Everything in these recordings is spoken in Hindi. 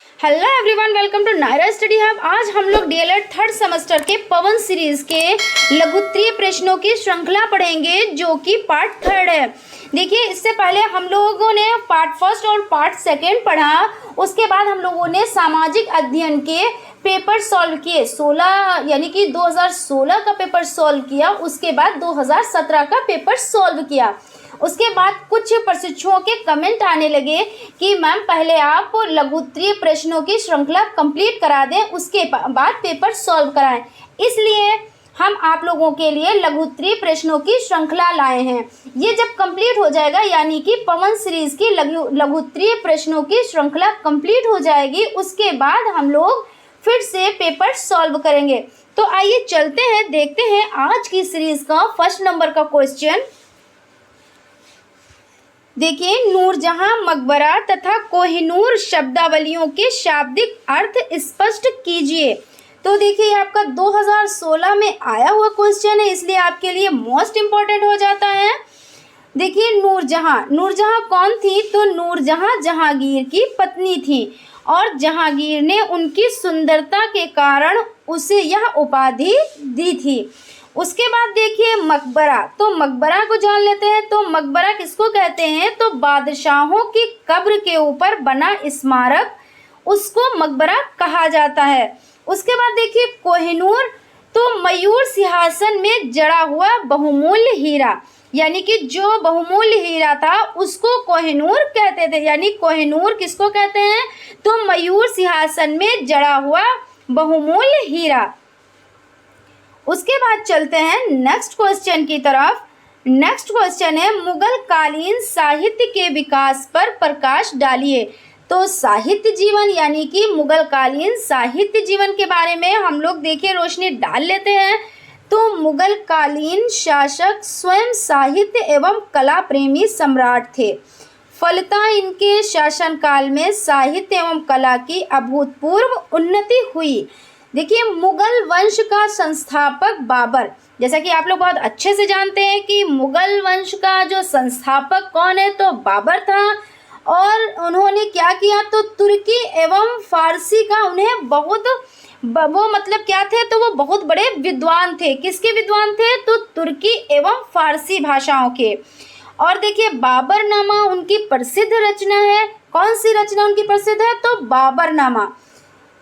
Hello everyone, welcome to Naira study hub. आज हम लोग डीएलएड थर्ड सेमेस्टर के पवन सीरीज के लघुत्तरीय प्रश्नों की श्रृंखला पढ़ेंगे जो कि पार्ट थर्ड है। देखिए, इससे पहले हम लोगों ने पार्ट फर्स्ट और पार्ट सेकेंड पढ़ा। उसके बाद हम लोगों ने सामाजिक अध्ययन के पेपर सॉल्व किए। 16 यानी कि 2016 का पेपर सॉल्व किया। उसके बाद 2017 का पेपर सॉल्व किया। उसके बाद कुछ प्रशिक्षुओं के कमेंट आने लगे कि मैम पहले आप लघुत्तरीय प्रश्नों की श्रृंखला कंप्लीट करा दें, उसके बाद पेपर सॉल्व कराएं। इसलिए हम आप लोगों के लिए लघुत्तरीय प्रश्नों की श्रृंखला लाए हैं। ये जब कंप्लीट हो जाएगा, यानी कि पवन सीरीज की लघुत्तरीय प्रश्नों की श्रृंखला कंप्लीट हो जाएगी, उसके बाद हम लोग फिर से पेपर सॉल्व करेंगे। तो आइए चलते हैं, देखते हैं आज की सीरीज का फर्स्ट नंबर का क्वेश्चन। देखिए, नूरजहां मकबरा तथा कोहिनूर शब्दावलियों के शाब्दिक अर्थ स्पष्ट कीजिए। तो देखिए, आपका 2016 में आया हुआ क्वेश्चन है, इसलिए आपके लिए मोस्ट इम्पोर्टेंट हो जाता है। देखिए, नूरजहां कौन थी? तो नूरजहां जहांगीर की पत्नी थी और जहांगीर ने उनकी सुंदरता के कारण उसे यह उपाधि दी थी। उसके बाद देखिए मकबरा, तो मकबरा को जान लेते हैं। तो मकबरा किसको कहते हैं? तो बादशाहों की कब्र के ऊपर बना स्मारक, उसको मकबरा कहा जाता है। उसके बाद देखिए कोहिनूर, तो मयूर सिंहासन में जड़ा हुआ बहुमूल्य हीरा, यानी कि जो बहुमूल्य हीरा था उसको कोहिनूर कहते थे। यानी कोहिनूर किसको कहते हैं? तो मयूर सिंहासन में जड़ा हुआ बहुमूल्य हीरा। उसके बाद चलते हैं नेक्स्ट क्वेश्चन की तरफ। नेक्स्ट क्वेश्चन है, मुगल कालीन साहित्य के विकास पर प्रकाश डालिए। तो साहित्य जीवन, यानी कि मुगल कालीन साहित्य जीवन के बारे में हम लोग देखिए रोशनी डाल लेते हैं। तो मुगल कालीन शासक स्वयं साहित्य एवं कला प्रेमी सम्राट थे। फलतः इनके शासनकाल में साहित्य एवं कला की अभूतपूर्व उन्नति हुई। देखिए, मुगल वंश का संस्थापक बाबर, जैसा कि आप लोग बहुत अच्छे से जानते हैं कि मुगल वंश का जो संस्थापक कौन है? तो बाबर था। और उन्होंने क्या किया? तो तुर्की एवं फारसी का उन्हें बहुत वो मतलब क्या थे? तो वो बहुत बड़े विद्वान थे। किसके विद्वान थे? तो तुर्की एवं फारसी भाषाओं के। और देखिए, बाबरनामा उनकी प्रसिद्ध रचना है। कौन सी रचना उनकी प्रसिद्ध है? तो बाबरनामा।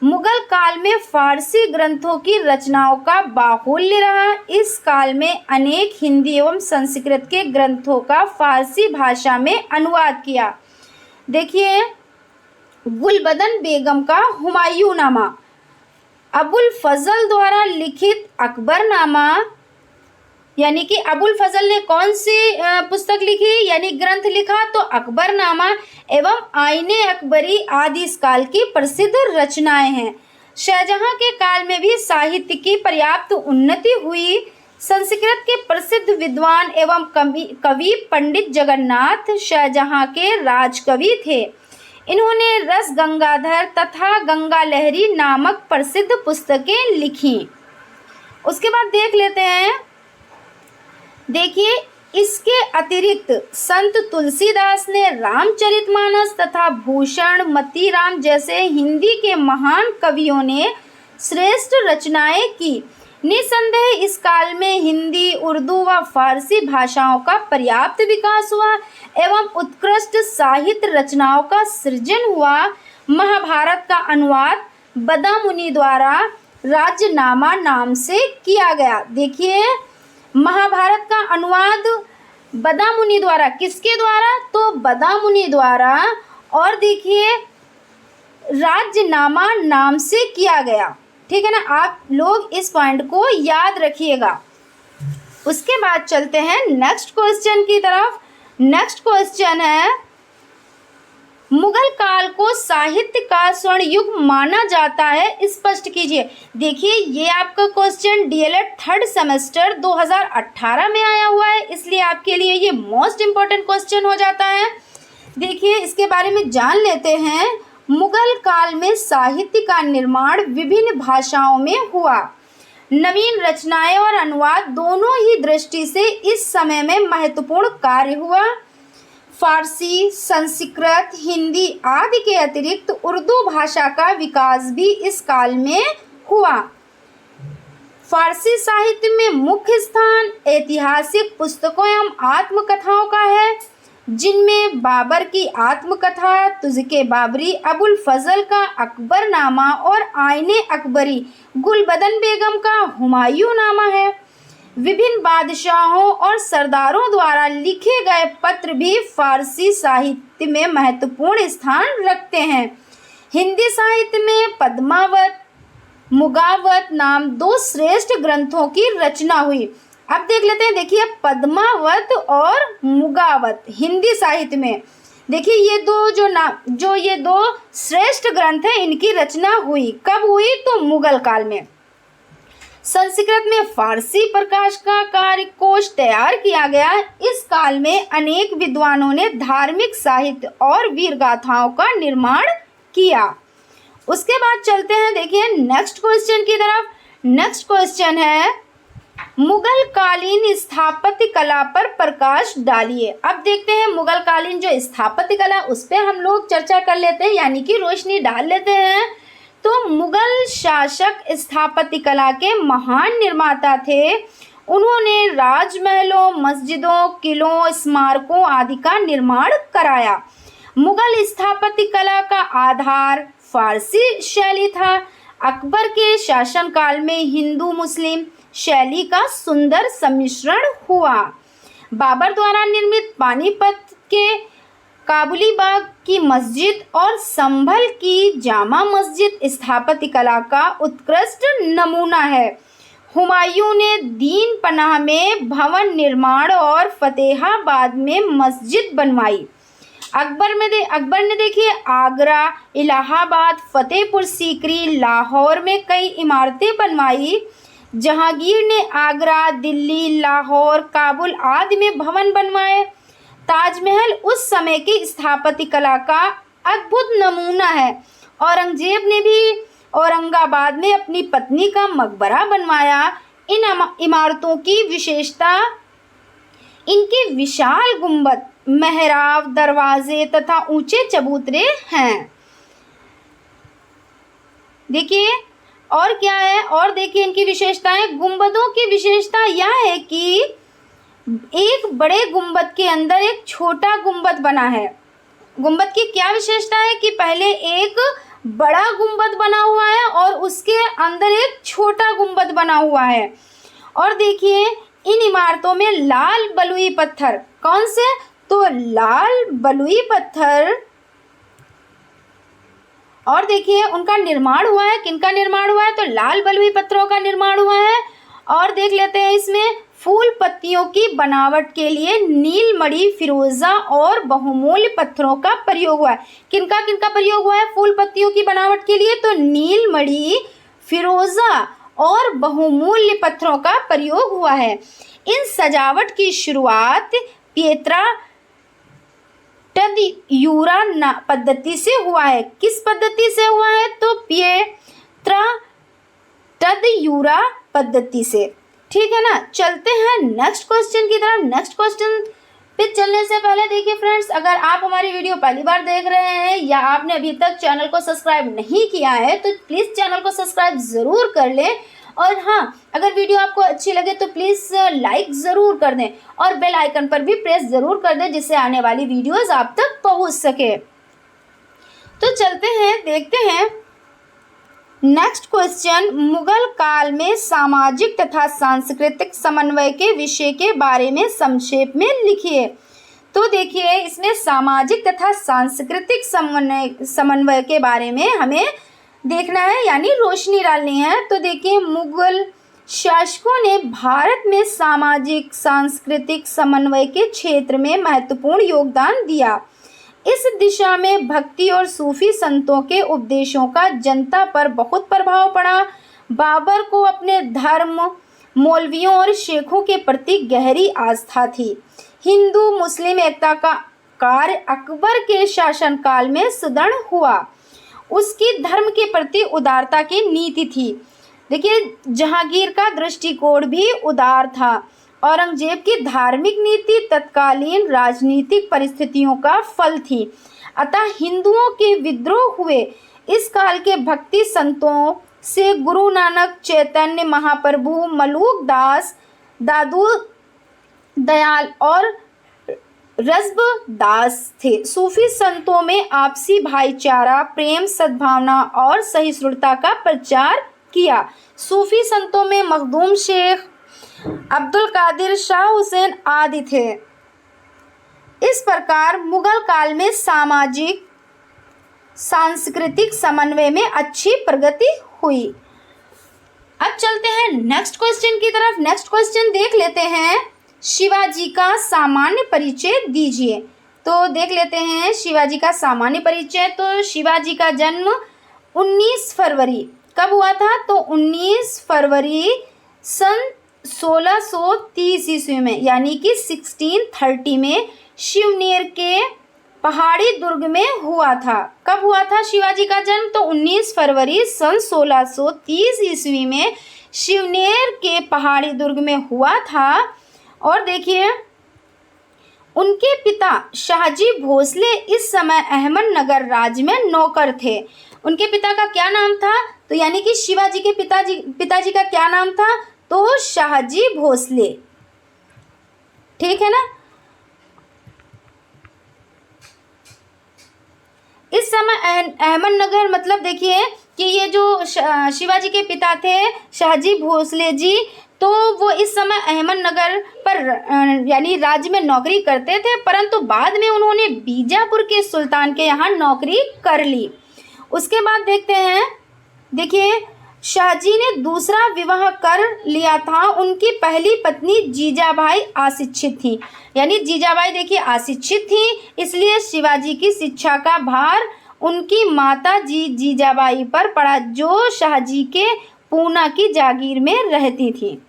मुगल काल में फारसी ग्रंथों की रचनाओं का बाहुल्य रहा। इस काल में अनेक हिंदी एवं संस्कृत के ग्रंथों का फारसी भाषा में अनुवाद किया। देखिए, गुलबदन बेगम का हुमायूंनामा, अबुल फजल द्वारा लिखित अकबरनामा, यानी कि अबुल फजल ने कौन सी पुस्तक लिखी यानी ग्रंथ लिखा? तो अकबरनामा एवं आईने अकबरी आदि इस काल की प्रसिद्ध रचनाएं हैं। शाहजहां के काल में भी साहित्य की पर्याप्त उन्नति हुई। संस्कृत के प्रसिद्ध विद्वान एवं कवि पंडित जगन्नाथ शाहजहां के राजकवि थे। इन्होंने रस गंगाधर तथा गंगा लहरी नामक प्रसिद्ध पुस्तकें लिखी। उसके बाद देख लेते हैं, देखिए, इसके अतिरिक्त संत तुलसीदास ने रामचरितमानस तथा भूषण मतीराम जैसे हिंदी के महान कवियों ने श्रेष्ठ रचनाएं की। निसंदेह इस काल में हिंदी, उर्दू व फारसी भाषाओं का पर्याप्त विकास हुआ एवं उत्कृष्ट साहित्य रचनाओं का सृजन हुआ। महाभारत का अनुवाद बदामुनि द्वारा राज्यनामा नाम से किया गया। देखिए, महाभारत का अनुवाद बदामुनि द्वारा, किसके द्वारा? तो बदामुनि द्वारा। और देखिए, राज्यनामा नाम से किया गया। ठीक है ना, आप लोग इस पॉइंट को याद रखिएगा। उसके बाद चलते हैं नेक्स्ट क्वेश्चन की तरफ। नेक्स्ट क्वेश्चन है, मुगल काल को साहित्य का स्वर्ण युग माना जाता है, स्पष्ट कीजिए। देखिए, ये आपका क्वेश्चन डीएलएड थर्ड सेमेस्टर 2018 में आया हुआ है, इसलिए आपके लिए ये मोस्ट इम्पोर्टेंट क्वेश्चन हो जाता है। देखिए, इसके बारे में जान लेते हैं। मुगल काल में साहित्य का निर्माण विभिन्न भाषाओं में हुआ। नवीन रचनाएं और अनुवाद दोनों ही दृष्टि से इस समय में महत्वपूर्ण कार्य हुआ। फारसी, संस्कृत, हिंदी आदि के अतिरिक्त उर्दू भाषा का विकास भी इस काल में हुआ। फारसी साहित्य में मुख्य स्थान ऐतिहासिक पुस्तकों एवं आत्मकथाओं का है, जिनमें बाबर की आत्मकथा तुज़के बाबरी, अबुल फजल का अकबरनामा और आईने अकबरी, गुलबदन बेगम का हुमायूं नामा है। विभिन्न बादशाहों और सरदारों द्वारा लिखे गए पत्र भी फारसी साहित्य में महत्वपूर्ण स्थान रखते हैं। हिंदी साहित्य में पद्मावत, मुगावत नाम दो श्रेष्ठ ग्रंथों की रचना हुई। अब देख लेते हैं, देखिए पद्मावत और मुगावत हिंदी साहित्य में, देखिए ये दो श्रेष्ठ ग्रंथ हैं, इनकी रचना हुई कब हुई? तो मुगल काल में। संस्कृत में फारसी प्रकाश का कार्यकोश तैयार किया गया। इस काल में अनेक विद्वानों ने धार्मिक साहित्य और वीर गाथाओं का निर्माण किया। उसके बाद चलते हैं, देखिए नेक्स्ट क्वेश्चन की तरफ। नेक्स्ट क्वेश्चन है, मुगल कालीन स्थापत्य कला पर प्रकाश डालिए। अब देखते हैं मुगल कालीन जो स्थापत्य कला, उस पर हम लोग चर्चा कर लेते हैं, यानी कि रोशनी डाल लेते हैं। तो मुगल शासक स्थापत्य कला के महान निर्माता थे। उन्होंने राजमहलों, मस्जिदों, किलों, स्मारकों आदि का निर्माण कराया। मुगल स्थापत्य कला का आधार फारसी शैली था। अकबर के शासनकाल में हिंदू मुस्लिम शैली का सुंदर सम्मिश्रण हुआ। बाबर द्वारा निर्मित पानीपत के काबुली बाग की मस्जिद और संभल की जामा मस्जिद स्थापत्य कला का उत्कृष्ट नमूना है। हुमायूं ने दीन पनाह में भवन निर्माण और फतेहाबाद में मस्जिद बनवाई। अकबर ने देखिए आगरा, इलाहाबाद, फतेहपुर सीकरी, लाहौर में कई इमारतें बनवाई। जहांगीर ने आगरा, दिल्ली, लाहौर, काबुल आदि में भवन बनवाए। ताजमहल उस समय की स्थापत्य कला का अद्भुत नमूना है। औरंगजेब ने भी औरंगाबाद में अपनी पत्नी का मकबरा बनवाया। इन इमारतों की विशेषता इनके विशाल गुंबद, मेहराब, दरवाजे तथा ऊंचे चबूतरे हैं। देखिए और क्या है, और देखिए इनकी विशेषताएं। गुंबदों की विशेषता यह है कि एक बड़े गुंबद के अंदर एक छोटा गुंबद बना है। गुंबद की क्या विशेषता है कि पहले एक बड़ा गुंबद बना हुआ है और उसके अंदर एक छोटा गुंबद बना हुआ है। और देखिए इन इमारतों में लाल बलुई पत्थर, कौन से? तो लाल बलुई पत्थर। और देखिए उनका निर्माण हुआ है, किनका निर्माण हुआ है? तो लाल बलुई पत्थरों का निर्माण हुआ है। और देख लेते हैं इसमें फूल पत्तियों की बनावट के लिए नीलमणि, फिरोजा और बहुमूल्य पत्थरों का प्रयोग हुआ है। किनका किनका प्रयोग हुआ है फूल पत्तियों की बनावट के लिए? तो नीलमणि, फिरोजा और बहुमूल्य पत्थरों का प्रयोग हुआ है। इन सजावट की शुरुआत पिएत्रा टदयूरा पद्धति से हुआ है। किस पद्धति से हुआ है? तो पिएत्रा टदयूरा पद्धति से। ठीक है ना। चलते हैं नेक्स्ट क्वेश्चन की तरफ। नेक्स्ट क्वेश्चन पे चलने से पहले देखिए फ्रेंड्स, अगर आप हमारी वीडियो पहली बार देख रहे हैं या आपने अभी तक चैनल को सब्सक्राइब नहीं किया है तो प्लीज़ चैनल को सब्सक्राइब ज़रूर कर लें। और हाँ, अगर वीडियो आपको अच्छी लगे तो प्लीज़ लाइक ज़रूर कर दें और बेल आइकन पर भी प्रेस ज़रूर कर दें, जिससे आने वाली वीडियोज़ आप तक पहुँच सके। तो चलते हैं, देखते हैं नेक्स्ट क्वेश्चन। मुगल काल में सामाजिक तथा सांस्कृतिक समन्वय के विषय के बारे में संक्षेप में लिखिए। तो देखिए इसमें सामाजिक तथा सांस्कृतिक समन्वय के बारे में हमें देखना है, यानी रोशनी डालनी है। तो देखिए मुगल शासकों ने भारत में सामाजिक सांस्कृतिक समन्वय के क्षेत्र में महत्वपूर्ण योगदान दिया। इस दिशा में भक्ति और सूफी संतों के उपदेशों का जनता पर बहुत प्रभाव पड़ा। बाबर को अपने धर्म, मौलवियों और शेखों के प्रति गहरी आस्था थी। हिंदू मुस्लिम एकता का कार्य अकबर के शासनकाल में सुदृढ़ हुआ। उसकी धर्म के प्रति उदारता की नीति थी। देखिए जहांगीर का दृष्टिकोण भी उदार था। औरंगजेब की धार्मिक नीति तत्कालीन राजनीतिक परिस्थितियों का फल थी। अतः हिंदुओं के विद्रोह हुए इस काल के भक्ति संतों से गुरु नानक, चैतन्य महाप्रभु, मलूक दास, दादू दयाल और रसबदास थे। सूफी संतों में आपसी भाईचारा, प्रेम, सद्भावना और सहिष्णुता का प्रचार किया। सूफी संतों में मखदूम शेख, अब्दुल कादिर, शाह हुसैन आदि थे। इस प्रकार मुगल काल में सामाजिक सांस्कृतिक समन्वय में अच्छी प्रगति हुई। अब चलते हैं नेक्स्ट क्वेश्चन की तरफ। नेक्स्ट क्वेश्चन देख लेते हैं, शिवाजी का सामान्य परिचय दीजिए। तो देख लेते हैं शिवाजी का सामान्य परिचय। तो शिवाजी का जन्म 19 फरवरी कब हुआ था? तो 19 फरवरी सन 1630 ईस्वी में, यानी कि 1630 में शिवनेर के पहाड़ी दुर्ग में हुआ था। कब हुआ था शिवाजी का जन्म? तो 19 फरवरी सन 1630 ईस्वी में शिवनेर के पहाड़ी दुर्ग में हुआ था। और देखिए, उनके पिता शाहजी भोसले इस समय अहमदनगर राज्य में नौकर थे। उनके पिता का क्या नाम था? तो यानी कि शिवाजी के पिताजी का क्या नाम था? तो शाहजी भोसले। ठीक है ना। इस समय अहमदनगर, मतलब देखिए कि ये जो शिवाजी के पिता थे शाहजी भोसले जी, तो वो इस समय अहमदनगर पर यानी राज्य में नौकरी करते थे, परंतु बाद में उन्होंने बीजापुर के सुल्तान के यहाँ नौकरी कर ली। उसके बाद देखते हैं, देखिए शाहजी ने दूसरा विवाह कर लिया था। उनकी पहली पत्नी जीजाबाई अशिक्षित थी, यानी जीजाबाई देखिए अशिक्षित थी, इसलिए शिवाजी की शिक्षा का भार उनकी माता जीजाबाई पर पड़ा, जो शाहजी के पूना की जागीर में रहती थी।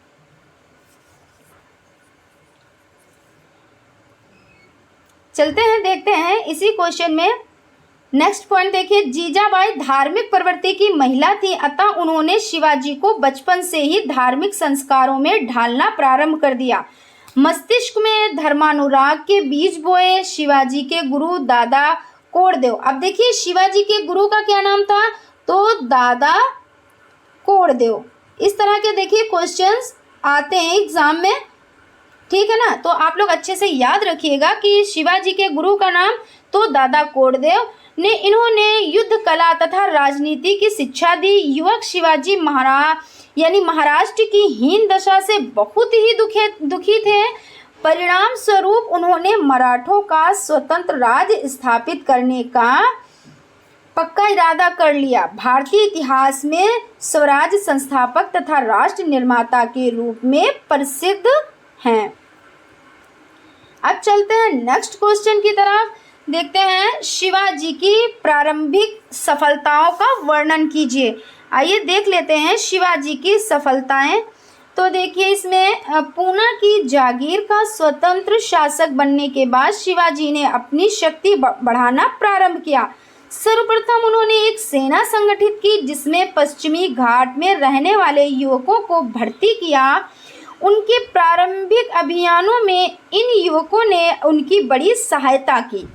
चलते हैं, देखते हैं इसी क्वेश्चन में नेक्स्ट पॉइंट देखिए, जीजाबाई धार्मिक प्रवृत्ति की महिला थी, अतः उन्होंने शिवाजी को बचपन से ही धार्मिक संस्कारों में ढालना प्रारंभ कर दिया। मस्तिष्क में धर्मानुराग के बीज बोए। शिवाजी के गुरु दादा कोड़देव। अब देखिए शिवाजी के गुरु का क्या नाम था? तो दादा कोड़देव। इस तरह के देखिए क्वेश्चंस आते हैं एग्जाम में, ठीक है ना। तो आप लोग अच्छे से याद रखिएगा कि शिवाजी के गुरु का नाम तो दादा कोड़देव ने, इन्होंने युद्ध कला तथा राजनीति की शिक्षा दी। युवक शिवाजी महाराष्ट्र की हीन दशा से बहुत ही दुखी थे। परिणाम स्वरूप उन्होंने मराठों का स्वतंत्र राज्य स्थापित करने का पक्का इरादा कर लिया। भारतीय इतिहास में स्वराज संस्थापक तथा राष्ट्र निर्माता के रूप में प्रसिद्ध हैं। अब चलते हैं नेक्स्ट क्वेश्चन की तरफ। देखते हैं, शिवाजी की प्रारंभिक सफलताओं का वर्णन कीजिए। आइए देख लेते हैं शिवाजी की सफलताएं। तो देखिए इसमें पूना की जागीर का स्वतंत्र शासक बनने के बाद शिवाजी ने अपनी शक्ति बढ़ाना प्रारंभ किया। सर्वप्रथम उन्होंने एक सेना संगठित की, जिसमें पश्चिमी घाट में रहने वाले युवकों को भर्ती किया। उनके प्रारंभिक अभियानों में इन युवकों ने उनकी बड़ी सहायता की।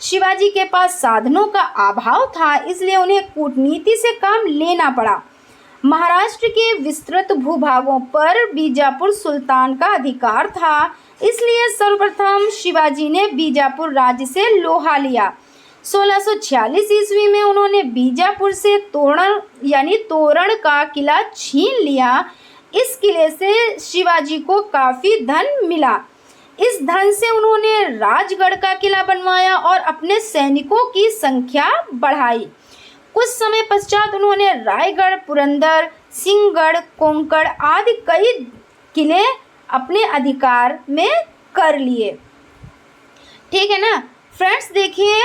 शिवाजी के पास साधनों का अभाव था, इसलिए उन्हें कूटनीति से काम लेना पड़ा। महाराष्ट्र के विस्तृत भूभागों पर बीजापुर सुल्तान का अधिकार था, इसलिए सर्वप्रथम शिवाजी ने बीजापुर राज्य से लोहा लिया। 1646 ईस्वी में उन्होंने बीजापुर से तोरण का किला छीन लिया। इस किले से शिवाजी को काफी धन मिला। इस धन से उन्होंने राजगढ़ का किला बनवाया और अपने सैनिकों की संख्या बढ़ाई। कुछ समय पश्चात उन्होंने रायगढ़, पुरंदर, सिंहगढ़, कोंकण आदि कई किले अपने अधिकार में कर लिए। ठीक है ना फ्रेंड्स। देखिए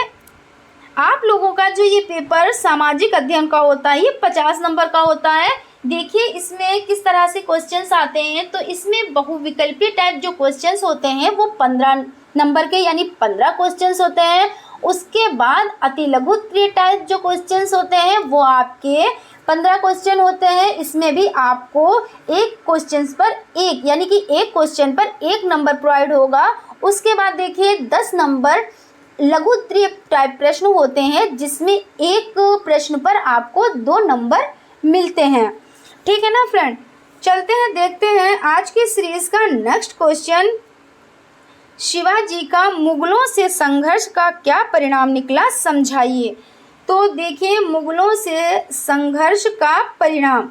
आप लोगों का जो ये पेपर सामाजिक अध्ययन का होता है, ये 50 नंबर का होता है। देखिए इसमें किस तरह से क्वेश्चंस आते हैं। तो इसमें बहुविकल्पीय टाइप जो क्वेश्चंस होते हैं वो 15 नंबर के यानी 15 क्वेश्चंस होते हैं। उसके बाद अति लघु टाइप जो क्वेश्चंस होते हैं वो आपके 15 क्वेश्चन होते हैं, इसमें भी आपको एक क्वेश्चन पर एक, यानी कि एक क्वेश्चन पर 1 नंबर प्रोवाइड होगा। उसके बाद देखिए 10 नंबर लघु उत्तरीय टाइप प्रश्न होते हैं, जिसमें एक प्रश्न पर आपको 2 नंबर मिलते हैं। ठीक है ना फ्रेंड, चलते हैं देखते हैं आज की सीरीज का नेक्स्ट क्वेश्चन। शिवाजी का मुगलों से संघर्ष का क्या परिणाम निकला, समझाइए। तो देखिए, मुगलों से संघर्ष का परिणाम,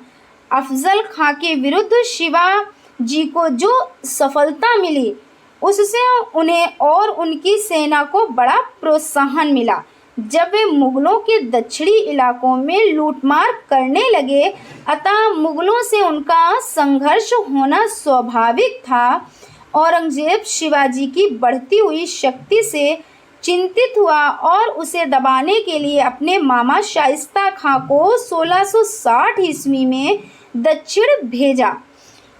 अफजल खां के विरुद्ध शिवाजी को जो सफलता मिली, उससे उन्हें और उनकी सेना को बड़ा प्रोत्साहन मिला। जब वे मुगलों के दक्षिणी इलाकों में लूटमार करने लगे, अतः मुगलों से उनका संघर्ष होना स्वाभाविक था। औरंगजेब शिवाजी की बढ़ती हुई शक्ति से चिंतित हुआ और उसे दबाने के लिए अपने मामा शाइस्ता खां को 1660 ईस्वी में दक्षिण भेजा।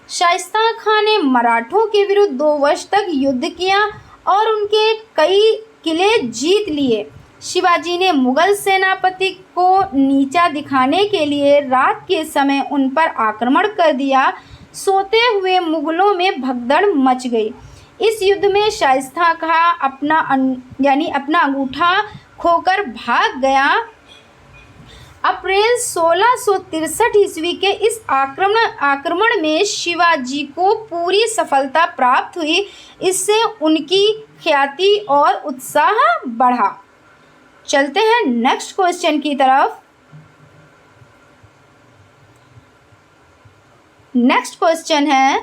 शाइस्ता खां ने मराठों के विरुद्ध 2 वर्ष तक युद्ध किया और उनके कई किले जीत लिए। शिवाजी ने मुगल सेनापति को नीचा दिखाने के लिए रात के समय उन पर आक्रमण कर दिया। सोते हुए मुगलों में भगदड़ मच गई। इस युद्ध में शाइस्ता खां अपना अंगूठा खोकर भाग गया। अप्रैल 1663 ईस्वी के इस आक्रमण में शिवाजी को पूरी सफलता प्राप्त हुई। इससे उनकी ख्याति और उत्साह बढ़ा। चलते हैं नेक्स्ट क्वेश्चन की तरफ। नेक्स्ट क्वेश्चन है,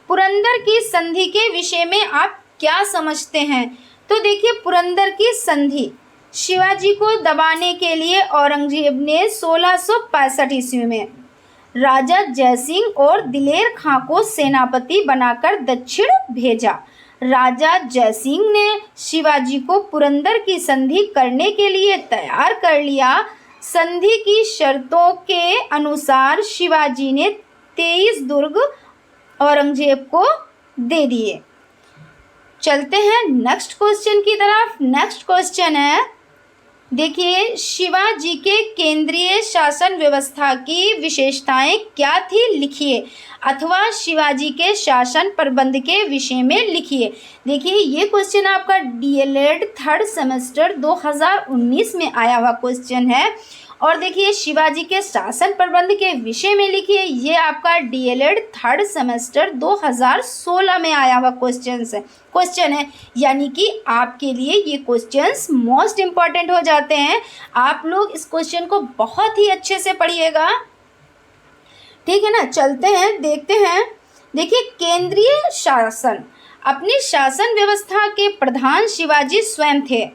पुरंदर की संधि के विषय में आप क्या समझते हैं। तो देखिए, पुरंदर की संधि शिवाजी को दबाने के लिए औरंगजेब ने 1665 ईस्वी में राजा जयसिंह और दिलेर खां को सेनापति बनाकर दक्षिण भेजा। राजा जयसिंह ने शिवाजी को पुरंदर की संधि करने के लिए तैयार कर लिया। संधि की शर्तों के अनुसार शिवाजी ने 23 दुर्ग औरंगजेब को दे दिए। चलते हैं नेक्स्ट क्वेश्चन की तरफ। नेक्स्ट क्वेश्चन है, देखिए, शिवाजी के केंद्रीय शासन व्यवस्था की विशेषताएं क्या थी, लिखिए, अथवा शिवाजी के शासन प्रबंध के विषय में लिखिए। देखिए, ये क्वेश्चन आपका डीएलएड 3rd सेमेस्टर 2019 में आया हुआ क्वेश्चन है। और देखिए, शिवाजी के शासन प्रबंध के विषय में लिखिए, ये आपका डीएलएड 3rd सेमेस्टर 2016 में आया हुआ क्वेश्चन है। यानी कि आपके लिए ये क्वेश्चंस मोस्ट इम्पॉर्टेंट हो जाते हैं। आप लोग इस क्वेश्चन को बहुत ही अच्छे से पढ़िएगा। ठीक है ना, चलते हैं देखते हैं। देखिए, केंद्रीय शासन, अपनी शासन व्यवस्था के प्रधान शिवाजी स्वयं थे।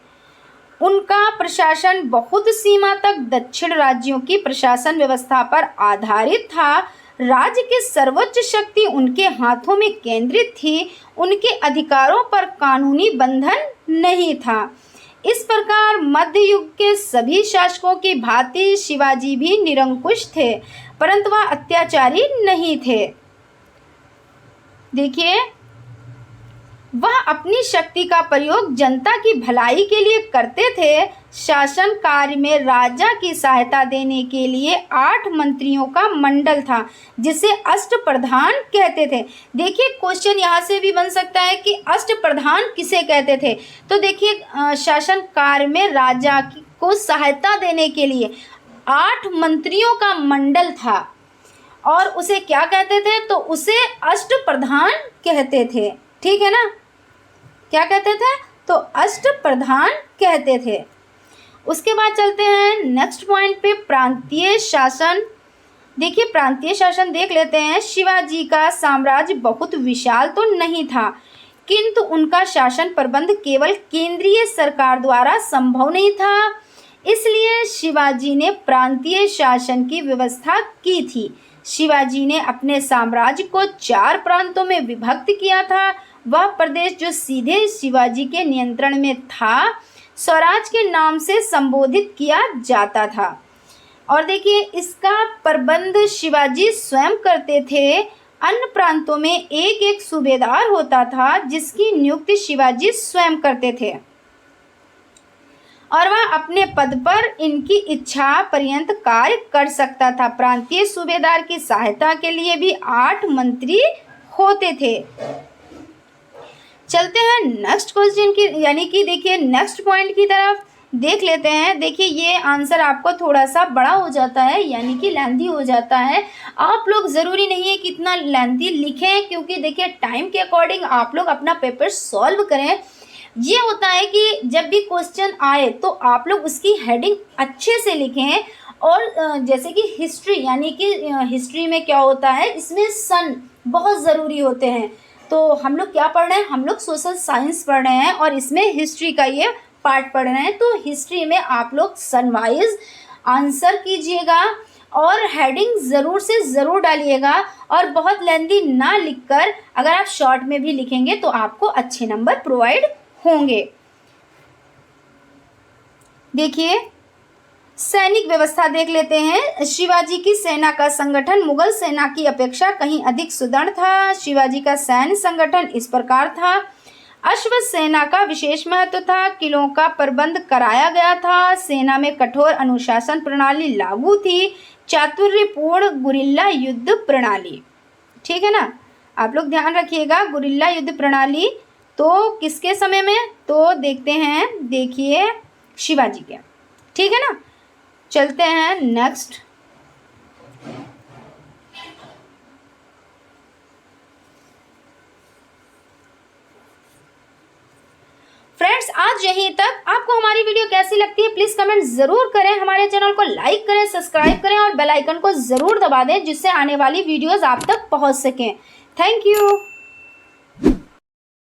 उनका प्रशासन बहुत सीमा तक दक्षिण राज्यों की प्रशासन व्यवस्था पर आधारित था। राज्य की सर्वोच्च शक्ति उनके हाथों में केंद्रित थी। उनके अधिकारों पर कानूनी बंधन नहीं था। इस प्रकार मध्य युग के सभी शासकों की भांति शिवाजी भी निरंकुश थे, परंतु वह अत्याचारी नहीं थे। देखिए, वह अपनी शक्ति का प्रयोग जनता की भलाई के लिए करते थे। शासन कार्य में राजा की सहायता देने के लिए 8 मंत्रियों का मंडल था, जिसे अष्टप्रधान कहते थे। देखिए, क्वेश्चन यहाँ से भी बन सकता है कि अष्टप्रधान किसे कहते थे। तो देखिए, शासन कार्य में राजा को सहायता देने के लिए 8 मंत्रियों का मंडल था और उसे क्या कहते थे, तो उसे अष्टप्रधान कहते थे। ठीक है ना, क्या कहते थे, तो अष्टप्रधान कहते थे। उसके बाद चलते हैं नेक्स्ट पॉइंट पे, प्रांतीय शासन। देखिए, प्रांतीय शासन देख लेते हैं। शिवाजी का साम्राज्य बहुत विशाल तो नहीं था, किंतु उनका शासन प्रबंध केवल केंद्रीय सरकार द्वारा संभव नहीं था। इसलिए शिवाजी ने प्रांतीय शासन की व्यवस्था की थी। शिवाजी ने अपने साम्राज्य को 4 प्रांतों में विभक्त किया था। वह प्रदेश जो सीधे शिवाजी के नियंत्रण में था, स्वराज के नाम से संबोधित किया जाता था। और देखिए, इसका प्रबंध शिवाजी स्वयं करते थे। अन्य प्रांतों में एक एक सूबेदार होता था, जिसकी नियुक्ति शिवाजी स्वयं करते थे। और वह अपने पद पर इनकी इच्छा पर्यंत कार्य कर सकता था। प्रांतीय सूबेदार की सहायता के लिए भी 8 मंत्री होते थे। चलते हैं नेक्स्ट क्वेश्चन की, यानी कि देखिए नेक्स्ट पॉइंट की तरफ देख लेते हैं। देखिए ये आंसर आपको थोड़ा सा बड़ा हो जाता है, यानी कि लेंथी हो जाता है। आप लोग ज़रूरी नहीं है कि इतना लेंथी लिखें, क्योंकि देखिए टाइम के अकॉर्डिंग आप लोग अपना पेपर सॉल्व करें। ये होता है कि जब भी क्वेश्चन आए तो आप लोग उसकी हेडिंग अच्छे से लिखें। और जैसे कि हिस्ट्री, यानी कि हिस्ट्री में क्या होता है, इसमें सन बहुत ज़रूरी होते हैं। तो हम लोग क्या पढ़ रहे हैं, हम लोग सोशल साइंस पढ़ रहे हैं और इसमें हिस्ट्री का ये पार्ट पढ़ रहे हैं। तो हिस्ट्री में आप लोग सन वाइज आंसर कीजिएगा और हेडिंग ज़रूर से ज़रूर डालिएगा। और बहुत लेंथी ना लिखकर अगर आप शॉर्ट में भी लिखेंगे तो आपको अच्छे नंबर प्रोवाइड होंगे। देखिए सैनिक व्यवस्था देख लेते हैं। शिवाजी की सेना का संगठन मुगल सेना की अपेक्षा कहीं अधिक सुदृढ़ था। शिवाजी का सैन्य संगठन इस प्रकार था। अश्व सेना का विशेष महत्व था। किलों का प्रबंध कराया गया था। सेना में कठोर अनुशासन प्रणाली लागू थी। चातुर्यपूर्ण गुरिल्ला युद्ध प्रणाली, ठीक है ना, आप लोग ध्यान रखिएगा। गुरिल्ला युद्ध प्रणाली तो किसके समय में, तो देखते हैं, देखिए शिवाजी के, ठीक है ना। चलते हैं नेक्स्ट। फ्रेंड्स आज यहीं तक। आपको हमारी वीडियो कैसी लगती है प्लीज़ कमेंट ज़रूर करें। हमारे चैनल को लाइक करें, सब्सक्राइब करें और बेल आइकन को ज़रूर दबा दें, जिससे आने वाली वीडियोस आप तक पहुंच सकें। Thank you.